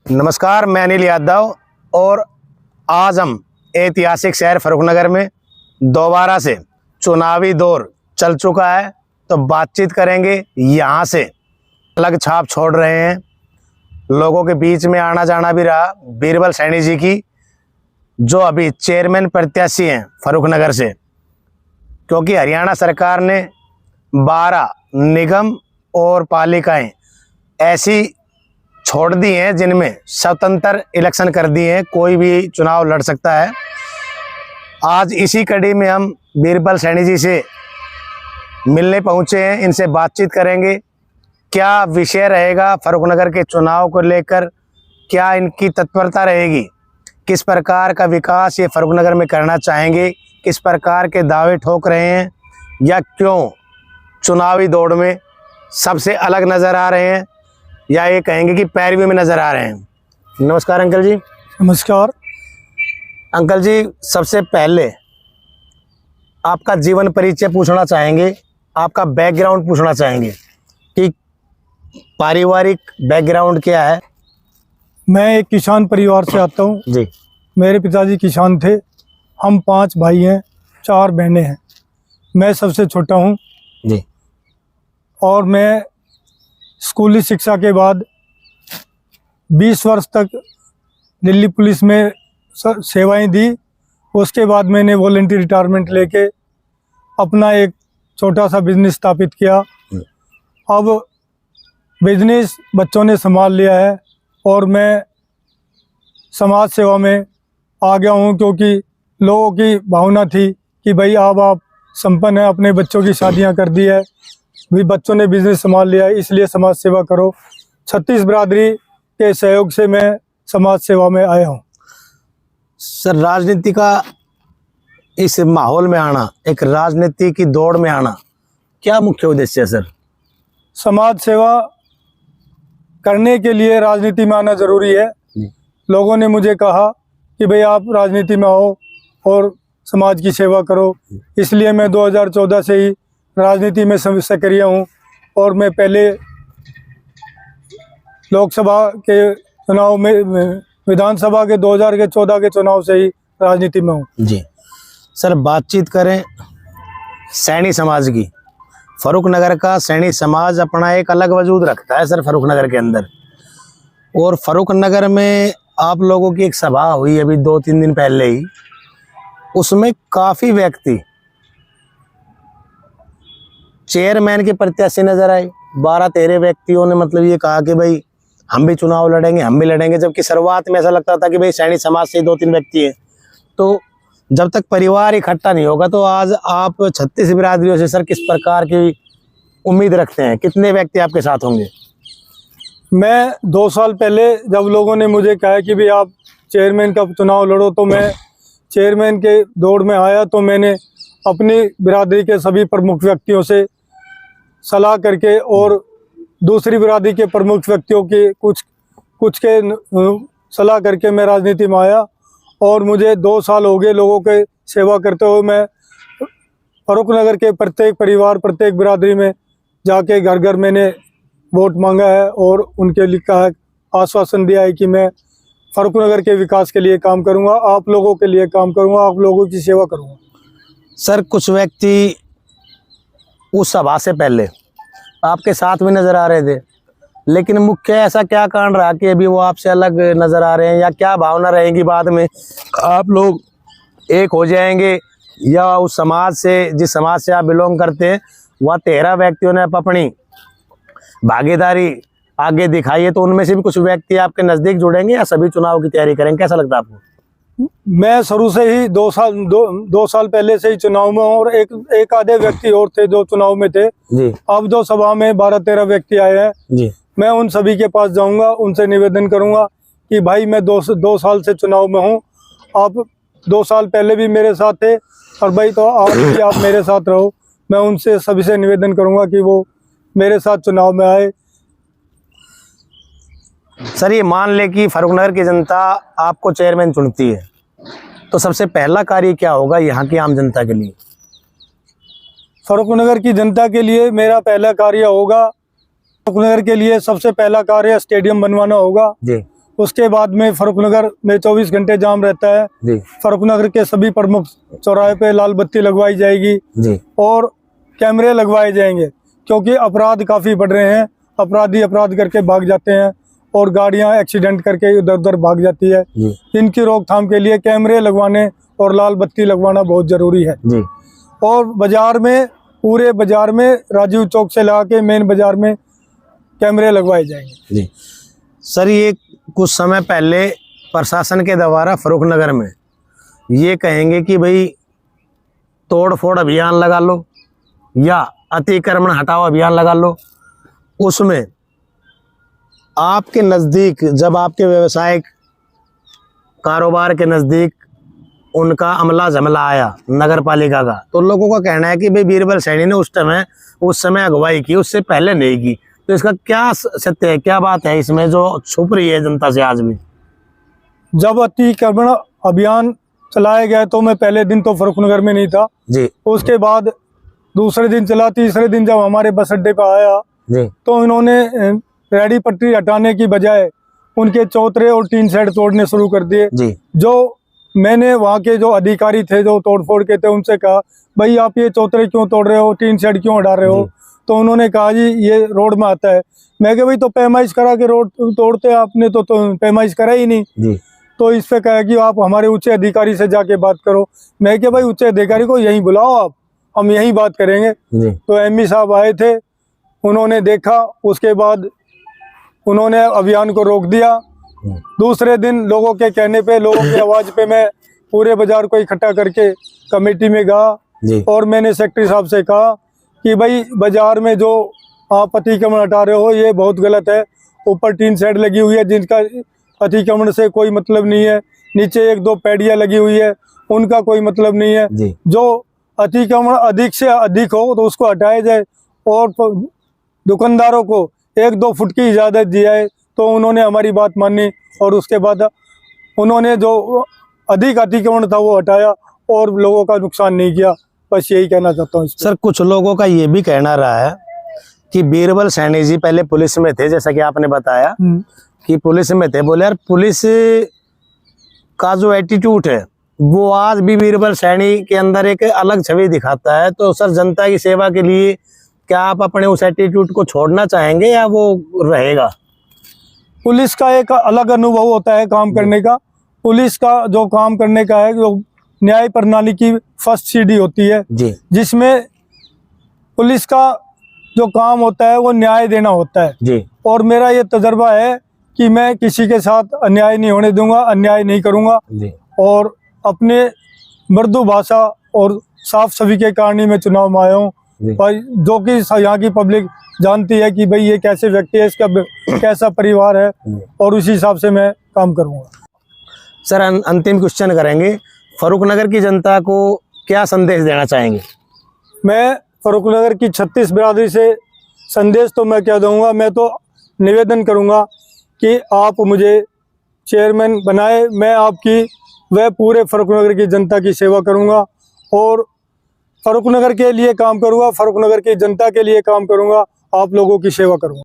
नमस्कार, मैं अनिल यादव और आज हम ऐतिहासिक शहर फर्रुखनगर में दोबारा से चुनावी दौर चल चुका है, तो बातचीत करेंगे। यहाँ से अलग छाप छोड़ रहे हैं, लोगों के बीच में आना जाना भी रहा बीरबल सैनी जी की, जो अभी चेयरमैन प्रत्याशी हैं फर्रुखनगर से, क्योंकि हरियाणा सरकार ने 12 निगम और पालिकाएं ऐसी छोड़ दी हैं जिनमें स्वतंत्र इलेक्शन कर दिए हैं, कोई भी चुनाव लड़ सकता है। आज इसी कड़ी में हम बीरबल सैनी जी से मिलने पहुंचे हैं, इनसे बातचीत करेंगे। क्या विषय रहेगा फर्रुखनगर के चुनाव को लेकर, क्या इनकी तत्परता रहेगी, किस प्रकार का विकास ये फर्रुखनगर में करना चाहेंगे, किस प्रकार के दावे ठोक रहे हैं, या क्यों चुनावी दौड़ में सबसे अलग नज़र आ रहे हैं, या ये कहेंगे कि पैरवी में नज़र आ रहे हैं। नमस्कार अंकल जी। नमस्कार अंकल जी, सबसे पहले आपका जीवन परिचय पूछना चाहेंगे, आपका बैकग्राउंड पूछना चाहेंगे कि पारिवारिक बैकग्राउंड क्या है। मैं एक किसान परिवार से आता हूँ जी। मेरे पिताजी किसान थे। हम 5 भाई हैं, 4 बहनें हैं। मैं सबसे छोटा हूँ जी। और मैं स्कूली शिक्षा के बाद 20 वर्ष तक दिल्ली पुलिस में सेवाएं दी। उसके बाद मैंने वॉलंटरी रिटायरमेंट लेके अपना एक छोटा सा बिजनेस स्थापित किया। अब बिजनेस बच्चों ने संभाल लिया है और मैं समाज सेवा में आ गया हूँ, क्योंकि लोगों की भावना थी कि भाई अब आप संपन्न हैं, अपने बच्चों की शादियाँ कर दी है, भी बच्चों ने बिजनेस संभाल लिया है, इसलिए समाज सेवा करो। 36 बिरादरी के सहयोग से मैं समाज सेवा में आया हूँ। सर, राजनीति का इस माहौल में आना, एक राजनीति की दौड़ में आना, क्या मुख्य उद्देश्य है सर? समाज सेवा करने के लिए राजनीति में आना जरूरी है। लोगों ने मुझे कहा कि भाई आप राजनीति में आओ और समाज की सेवा करो, इसलिए मैं 2014 से ही राजनीति में सक्रिय हूँ। और मैं पहले लोकसभा के चुनाव में, विधानसभा के 2014 के चुनाव से ही राजनीति में हूँ। जी सर, बातचीत करें सैनी समाज की। फर्रुखनगर का सैनी समाज अपना एक अलग वजूद रखता है सर फर्रुखनगर के अंदर। और फर्रुखनगर में आप लोगों की एक सभा हुई अभी 2-3 दिन पहले ही, उसमें काफ़ी व्यक्ति चेयरमैन के प्रत्याशी नजर आए। 12-13 व्यक्तियों ने मतलब ये कहा कि भाई हम भी चुनाव लड़ेंगे, हम भी लड़ेंगे, जबकि शुरुआत में ऐसा लगता था कि भाई सैनी समाज से 2-3 व्यक्ति हैं। तो जब तक परिवार इकट्ठा नहीं होगा, तो आज आप 36 बिरादरियों से सर किस प्रकार की उम्मीद रखते हैं, कितने व्यक्ति आपके साथ होंगे? मैं 2 साल पहले जब लोगों ने मुझे कहा कि भाई आप चेयरमैन का चुनाव लड़ो, तो मैं चेयरमैन के दौड़ में आया। तो मैंने अपनी बिरादरी के सभी प्रमुख व्यक्तियों से सलाह करके और दूसरी बिरादरी के प्रमुख व्यक्तियों की कुछ के सलाह करके मैं राजनीति में आया। और मुझे 2 साल हो गए लोगों के सेवा करते हुए। मैं फर्रुखनगर के प्रत्येक परिवार, प्रत्येक बिरादरी में जाके घर घर मैंने वोट मांगा है और उनके लिखा है, आश्वासन दिया है कि मैं फर्रुखनगर के विकास के लिए काम करूंगा, आप लोगों के लिए काम करूंगा, आप लोगों की सेवा करूंगा। सर, कुछ व्यक्ति उस सभा से पहले आपके साथ में नजर आ रहे थे, लेकिन मुख्य ऐसा क्या कारण रहा कि अभी वो आपसे अलग नजर आ रहे हैं, या क्या भावना रहेगी बाद में आप लोग एक हो जाएंगे, या उस समाज से, जिस समाज से आप बिलोंग करते हैं, वह 13 व्यक्तियों ने अपनी भागीदारी आगे दिखाई है, तो उनमें से भी कुछ व्यक्ति आपके नज़दीक जुड़ेंगे या सभी चुनाव की तैयारी करेंगे, कैसा लगता है आपको? मैं शुरू से ही 2 साल पहले से ही चुनाव में हूँ, और एक आधे व्यक्ति और थे जो चुनाव में थे जी। अब जो सभा में 12-13 व्यक्ति आए हैं जी। मैं उन सभी के पास जाऊंगा, उनसे निवेदन करूंगा कि भाई मैं 2 साल से चुनाव में हूँ, आप 2 साल पहले भी मेरे साथ थे, और भाई तो आज भी आप मेरे साथ रहो। मैं उनसे सभी से निवेदन करूंगा कि वो मेरे साथ चुनाव में आए। सर, ये मान ले कि फर्रुखनगर की जनता आपको चेयरमैन चुनती है, तो सबसे पहला कार्य क्या होगा यहाँ की आम जनता के लिए? फर्रुखनगर की जनता के लिए मेरा पहला कार्य होगा, फर्रुखनगर के लिए सबसे पहला कार्य स्टेडियम बनवाना होगा जी। उसके बाद में फरुखनगर में 24 घंटे जाम रहता है जी फरुखनगर के सभी प्रमुख चौराहे पे लाल बत्ती लगवाई जाएगी जी और कैमरे लगवाए जाएंगे, क्योंकि अपराध काफ़ी बढ़ रहे हैं। अपराधी अपराध करके भाग जाते हैं और गाड़ियां एक्सीडेंट करके इधर उधर भाग जाती है। जी इनकी रोकथाम के लिए कैमरे लगवाने और लाल बत्ती लगवाना बहुत ज़रूरी है। जी और बाज़ार में, पूरे बाज़ार में राजीव चौक से लगा के मेन बाज़ार में कैमरे लगवाए जाएंगे। जी सर, ये कुछ समय पहले प्रशासन के द्वारा फरुखनगर में ये कहेंगे कि भाई तोड़ फोड़ अभियान लगा लो या अतिक्रमण हटाओ अभियान लगा लो, उसमें आपके नज़दीक, जब आपके व्यवसायिक कारोबार के नज़दीक उनका अमला जमला आया नगर पालिका का, तो लोगों का कहना है कि भाई बीरबल सैनी ने उस समय अगुवाई की, उससे पहले नहीं की। तो इसका क्या सत्य है, क्या बात है इसमें जो छुप रही है जनता से आज भी? जब अतिक्रमण अभियान चलाया गया तो मैं पहले दिन तो फरुखनगर में नहीं था जी उसके बाद दूसरे दिन चला, तीसरे दिन जब हमारे बस अड्डे पर आया जी तो इन्होंने रेडी पटरी हटाने की बजाय उनके चौतरे और टीन शेड तोड़ने शुरू कर दिए। जी जो मैंने वहाँ के जो अधिकारी थे जो तोड़फोड़ के थे उनसे कहा, भाई आप ये चौतरे क्यों तोड़ रहे हो, टीन शेड क्यों हटा रहे हो? तो उन्होंने कहा जी ये रोड में आता है। मैं कहा भाई तो पैमाइश करा के रोड तोड़ते, आपने तो पैमाइश करा ही नहीं। जी तो इस पे कहा कि आप हमारे उच्च अधिकारी से जाके बात करो। मैं क्या भाई उच्च अधिकारी को यहीं बुलाओ, आप हम यहीं बात करेंगे। जी तो एमई साहब आए थे, उन्होंने देखा, उसके बाद उन्होंने अभियान को रोक दिया। दूसरे दिन लोगों के कहने पे, लोगों की आवाज़ पे मैं पूरे बाजार को इकट्ठा करके कमेटी में गया जी और मैंने सेक्रेटरी साहब से कहा कि भाई बाजार में जो आप अतिक्रमण हटा रहे हो ये बहुत गलत है। ऊपर टीन शेड लगी हुई है जिनका अतिक्रमण से कोई मतलब नहीं है, नीचे एक दो पैडियाँ लगी हुई है उनका कोई मतलब नहीं है। जी जो अतिक्रमण अधिक से अधिक हो तो उसको हटाया जाए और दुकानदारों को 1-2 फुट की इजाज़त दी जाए। तो उन्होंने हमारी बात मानी और उसके बाद उन्होंने जो अधिक अतिक्रमण था वो हटाया और लोगों का नुकसान नहीं किया। बस यही कहना चाहता हूँ। सर, कुछ लोगों का ये भी कहना रहा है कि बीरबल सैनी जी पहले पुलिस में थे, जैसा कि आपने बताया कि पुलिस में थे। बोले यार पुलिस का जो एटीट्यूड है वो आज भी बीरबल सैनी के अंदर एक अलग छवि दिखाता है। तो सर, जनता की सेवा के लिए क्या आप अपने उस एटीट्यूड को छोड़ना चाहेंगे या वो रहेगा? पुलिस का एक अलग अनुभव होता है काम करने का। पुलिस का जो काम करने का है, जो न्याय प्रणाली की फर्स्ट सीढ़ी होती है जी जिसमें पुलिस का जो काम होता है वो न्याय देना होता है। जी और मेरा ये तजर्बा है कि मैं किसी के साथ अन्याय नहीं होने दूंगा, अन्याय नहीं करूंगा जी और अपने मृदु भाषा और साफ छवि के कारण ही मैं चुनाव में आया हूँ। पर जो कि यहाँ की पब्लिक जानती है कि भाई ये कैसे व्यक्ति है, इसका कैसा परिवार है और उसी हिसाब से मैं काम करूँगा। सर, अंतिम क्वेश्चन करेंगे, फरुखनगर की जनता को क्या संदेश देना चाहेंगे? मैं फरुखनगर की 36 बिरादरी से संदेश तो मैं क्या दूंगा, मैं तो निवेदन करूंगा कि आप मुझे चेयरमैन बनाए। मैं आपकी वह पूरे फरुखनगर की जनता की सेवा करूंगा और फरुखनगर के लिए काम करूंगा, फरुखनगर की जनता के लिए काम करूंगा, आप लोगों की सेवा करूंगा।